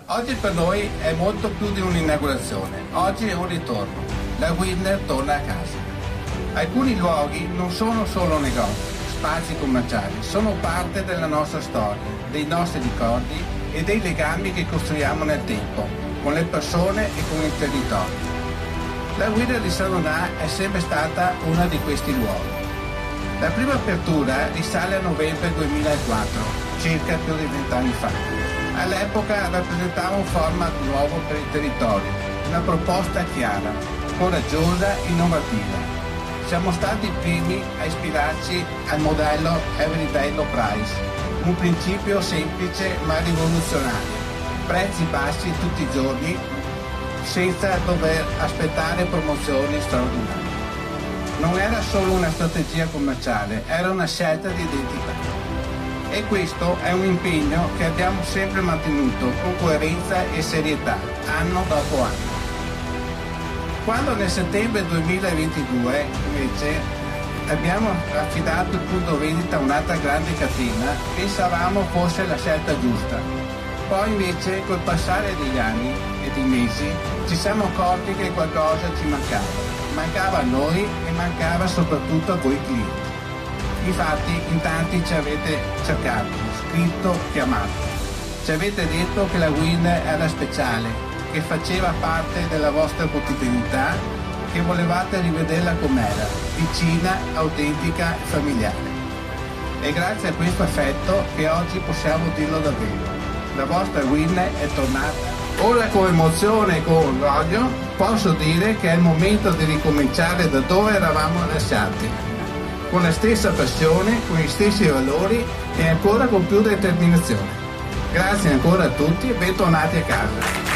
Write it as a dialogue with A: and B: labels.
A: Oggi per noi è molto più di un'inaugurazione, oggi è un ritorno. La Windner torna a casa. Alcuni luoghi non sono solo negozi, spazi commerciali, sono parte della nostra storia, dei nostri ricordi e dei legami che costruiamo nel tempo, con le persone e con il territorio. La Windner di Salonà è sempre stata uno di questi luoghi. La prima apertura risale a novembre 2004, circa più di 20 anni fa. All'epoca rappresentava un format nuovo per il territorio, una proposta chiara, coraggiosa e innovativa. Siamo stati i primi a ispirarci al modello Everyday Low Price, un principio semplice ma rivoluzionario, prezzi bassi tutti i giorni senza dover aspettare promozioni straordinarie. Non era solo una strategia commerciale, era una scelta di identità. E questo è un impegno che abbiamo sempre mantenuto con coerenza e serietà, anno dopo anno. Quando nel settembre 2022 invece abbiamo affidato il punto vendita a un'altra grande catena, pensavamo fosse la scelta giusta. Poi invece col passare degli anni e dei mesi ci siamo accorti che qualcosa ci mancava. Mancava a noi e mancava soprattutto a voi clienti. Infatti in tanti ci avete cercato, scritto, chiamato. Ci avete detto che la Windner era speciale, che faceva parte della vostra quotidianità, che volevate rivederla com'era, vicina, autentica e familiare. È grazie a questo affetto che oggi possiamo dirlo davvero. La vostra Windner è tornata. Ora con emozione e con orgoglio posso dire che è il momento di ricominciare da dove eravamo lasciati. Con la stessa passione, con gli stessi valori e ancora con più determinazione. Grazie ancora a tutti e bentornati a casa.